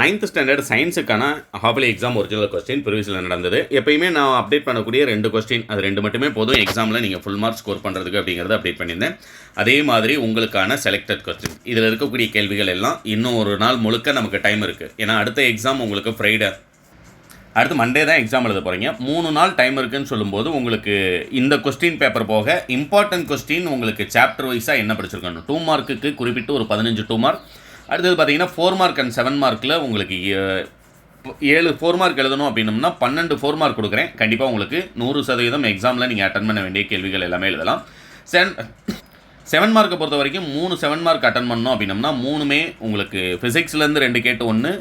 9th standard சயின்ஸுக்கான ஹாஃப்லி exam original question ப்ரீவியஸில் நடந்தது. எப்பயுமே நான் அப்டேட் பண்ணக்கூடிய 2 கொஸ்டின், அது 2 மட்டுமே போதும் எக்ஸாமில் நீங்கள் ஃபுல் மார்க் ஸ்கோர் பண்ணுறதுக்கு அப்படிங்கிறத அப்டேட் பண்ணியிருந்தேன். அதே மாதிரி உங்களுக்கான செலக்டட் கொஸ்டின், இதில் இருக்கக்கூடிய கேள்விகள் எல்லாம் இன்னும் ஒரு நாள் முழுக்க நமக்கு டைம் இருக்குது. ஏன்னா அடுத்த எக்ஸாம் உங்களுக்கு ஃப்ரைடே, அடுத்து மண்டே தான் எக்ஸாம் எழுத போகிறீங்க. 3 நாள் டைம் இருக்குதுன்னு சொல்லும்போது உங்களுக்கு இந்த கொஸ்டின் பேப்பர் போக இம்பார்ட்டன்ட் கொஸ்டின் உங்களுக்கு சாப்டர் வைஸாக என்ன படிச்சிருக்கணும், 2 மார்க்குக்கு குறிப்பிட்டு ஒரு 15 2 மார்க். அடுத்தது பார்த்தீங்கன்னா 4 மார்க் அண்ட் 7 மார்க்கில் உங்களுக்கு 7 4 மார்க் எழுதணும் அப்படின்னம்னா 12 4 மார்க் கொடுக்குறேன். கண்டிப்பாக உங்களுக்கு 100% எக்ஸாமில் நீங்கள் அட்டன் பண்ண வேண்டிய கேள்விகள் எல்லாமே எழுதலாம். 7 மார்க்கை பொறுத்த வரைக்கும் 3 7 மார்க் அட்டன் பண்ணணும் அப்படின்னம்னா 3மே உங்களுக்கு ஃபிசிக்ஸ்லேருந்து 2 கேட்டு 1,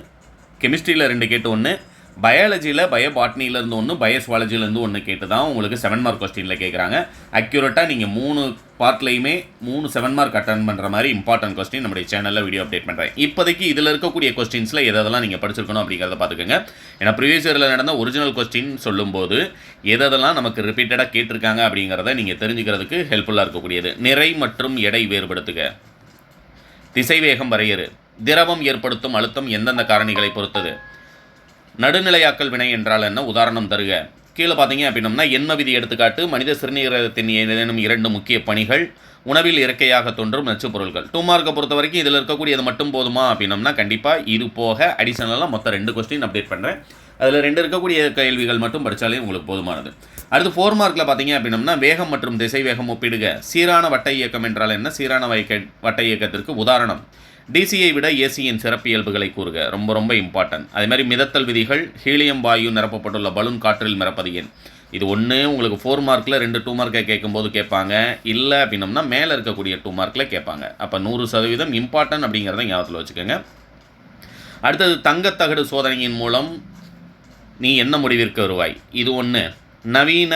கெமிஸ்ட்ரியில் 2 கேட்டு 1, பயாலஜியில் பயோபாட்னிலேருந்து 1, பயோஸ்வாலஜிலேருந்து 1 கேட்டு தான் உங்களுக்கு 7 மார்க் கொஸ்டினில் கேட்குறாங்க. அக்யூரேட்டாக நீங்கள் 3 பார்ட்லையுமே 3 7 மார்க் அட்டன் பண்ணுற மாதிரி இம்பார்ட்டன்ட் கொஸ்டின் நம்முடைய சேனலில் வீடியோ அப்டேட் பண்ணுறேன். இப்போதைக்கு இதில் இருக்கக்கூடிய கொஸ்டின்ஸில் எதெல்லாம் நீங்கள் படிச்சிருக்கணும் அப்படிங்கிறத பார்த்துக்கோங்க. ஏன்னா ப்ரீவியஸ் இயரில் நடந்த ஒரிஜினல் கொஸ்டின் சொல்லும்போது எதெல்லாம் நமக்கு ரிப்பீட்டடாக கேட்டிருக்காங்க அப்படிங்கிறத நீங்கள் தெரிஞ்சுக்கிறதுக்கு ஹெல்ப்ஃபுல்லாக இருக்கக்கூடியது. நிறை மற்றும் எடை வேறுபடுத்துக, திசைவேகம் வரையறு, திரவம் ஏற்படுத்தும் அழுத்தம் எந்தெந்த காரணிகளை பொறுத்தது, நடுநிலையாக்கல் வினை என்றால் என்ன, உதாரணம் தருக. கீழே பார்த்தீங்க அப்படின்னம்னா எண்ம விதி எடுத்துக்காட்டு, மனித சிறுநீரகத்தின் ஏதேனும் 2 முக்கிய பணிகள், உணவில் இயற்கையாக தோன்றும் நச்சுப் பொருட்கள். 2 மார்க்கை பொறுத்த வரைக்கும் இதில் இருக்கக்கூடியது மட்டும் போதுமா அப்படின்னம்னா கண்டிப்பாக இது போக அடிஷனலாக மொத்தம் 2 கொஸ்டின் அப்டேட் பண்ணுறேன். அதில் 2 இருக்கக்கூடிய கேள்விகள் மட்டும் படித்தாலே உங்களுக்கு போதுமானது. அடுத்து 4 மார்க்கில் பார்த்தீங்க அப்படின்னம்னா வேகம் மற்றும் திசை வேகம் ஒப்பிடுக, சீரான வட்ட இயக்கம் என்றால் என்ன, சீரான வட்ட இயக்கத்திற்கு உதாரணம், டிசியை விட ஏசியின் சிறப்பியல்புகளை கூறுக, ரொம்ப ரொம்ப இம்பார்ட்டன்ட். அதே மாதிரி மிதத்தல் விதிகள், ஹீலியம் வாயு நிரப்பப்பட்டுள்ள பலூன் காற்றில் நிரப்பது ஏன். இது ஒன்று உங்களுக்கு 4 மார்க்கில் 2 2 மார்க்கை கேட்கும்போது கேட்பாங்க, இல்லை அப்படின்னம்னா மேலே இருக்கக்கூடிய 2 மார்க்கில் கேட்பாங்க. அப்போ 100% இம்பார்ட்டன்ட் அப்படிங்கிறத ஞாபகத்தில் வச்சுக்கோங்க. அடுத்தது தங்கத்தகடு சோதனையின் மூலம் நீ என்ன முடிவிற்கு வருவாய், இது ஒன்று. நவீன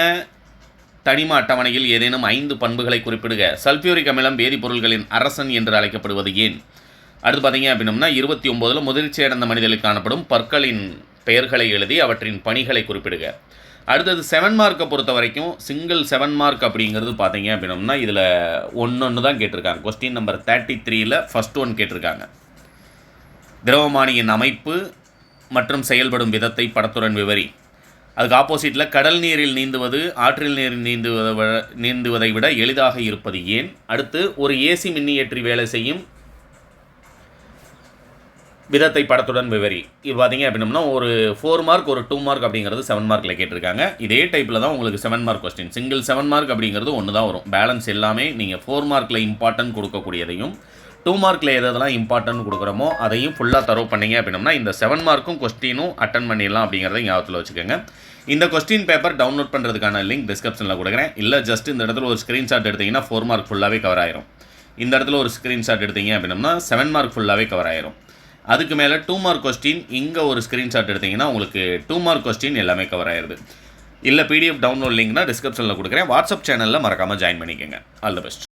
தனிம அட்டவணையில் ஏதேனும் 5 பண்புகளை குறிப்பிடுக, சல்ஃபியூரிக் அமிலம் வேதிப்பொருள்களின் அரசன் என்று அழைக்கப்படுவது ஏன். அடுத்து பார்த்தீங்க அப்படின்னம்னா 29 முதிர்ச்சி அடைந்த மனிதர்களுக்கு காணப்படும் பற்களின் பெயர்களை எழுதி அவற்றின் பணிகளை குறிப்பிடுக. அடுத்தது 7 மார்க்கை பொறுத்த வரைக்கும் சிங்கிள் 7 மார்க் அப்படிங்கிறது பார்த்தீங்க அப்படின்னம்னா இதில் ஒன்று தான் கேட்டிருக்காங்க. கொஸ்டின் நம்பர் 33ல் ஃபஸ்ட் 1 கேட்டிருக்காங்க. திரவமானியின் அமைப்பு மற்றும் செயல்படும் விதத்தை படத்துடன் விவரி. அதுக்கு ஆப்போசிட்டில் கடல் நீரில் நீந்துவது ஆற்றில் நீரில் நீந்துவதை விட எளிதாக இருப்பது ஏன். அடுத்து ஒரு ஏசி மின்னியற்றி வேலை செய்யும் விதத்தை படத்துடன் விவரி. இது பார்த்தீங்க அப்படின்னம்னா ஒரு 4 மார்க் ஒரு 2 மார்க் அப்படிங்கிறது 7 மார்க்கில் கேட்டிருக்காங்க. இதே டைப்பில் தான் உங்களுக்கு 7 மார்க் கொஸ்டின், சிங்கிள் 7 மார்க் அப்படிங்கிறது ஒன்று தான் வரும். பேலன்ஸ் எல்லாமே நீங்கள் 4 மார்க்கில் இம்பார்ட்டன்ட் கொடுக்கக்கூடியதையும் 2 மார்க்கில் எதெல்லாம் இம்பார்ட்டன்ட் கொடுக்குறோமோ அதையும் ஃபுல்லாக தரவு பண்ணிங்க அப்படின்னம்னா இந்த 7 மார்க்கும் கொஸ்டினும் அட்டன் பண்ணிடலாம் அப்படிங்கிறத ஞாபகத்தில் வச்சுக்கோங்க. இந்த கொஸ்டின் பேப்பர் டவுன்லோட் பண்ணுறதுக்கான லிங்க் டிஸ்கிரிப்ஷனில் கொடுக்குறேன். இல்லை ஜஸ்ட் இந்த இடத்துல ஒரு ஸ்க்ரீன்ஷாட் எடுத்திங்கன்னா 4 மார்க் ஃபுல்லாகவே கவர் ஆயிரும். இந்த இடத்துல ஒரு ஸ்க்ரீன்ஷாட் எடுத்தீங்க அப்படின்னம்னா 7 மார்க் ஃபுல்லாகவே கவர் ஆயிரும். அதுக்கு மேலே 2 மார்க் கொஸ்டின் இங்கே ஒரு ஸ்க்ரீன்ஷாட் எடுத்திங்கன்னா உங்களுக்கு 2 மார்க் கொஸ்டின் எல்லாமே கவர் ஆயிடுது. இல்லை பிடிஎஃப் டவுன்லோட் லிங்க்னா டிஸ்கிரிப்ஷனில் கொடுக்குறேன். வாட்ஸ்அப் சேனலில் மறக்காமல் ஜாயின் பண்ணிக்கோங்க. All the best.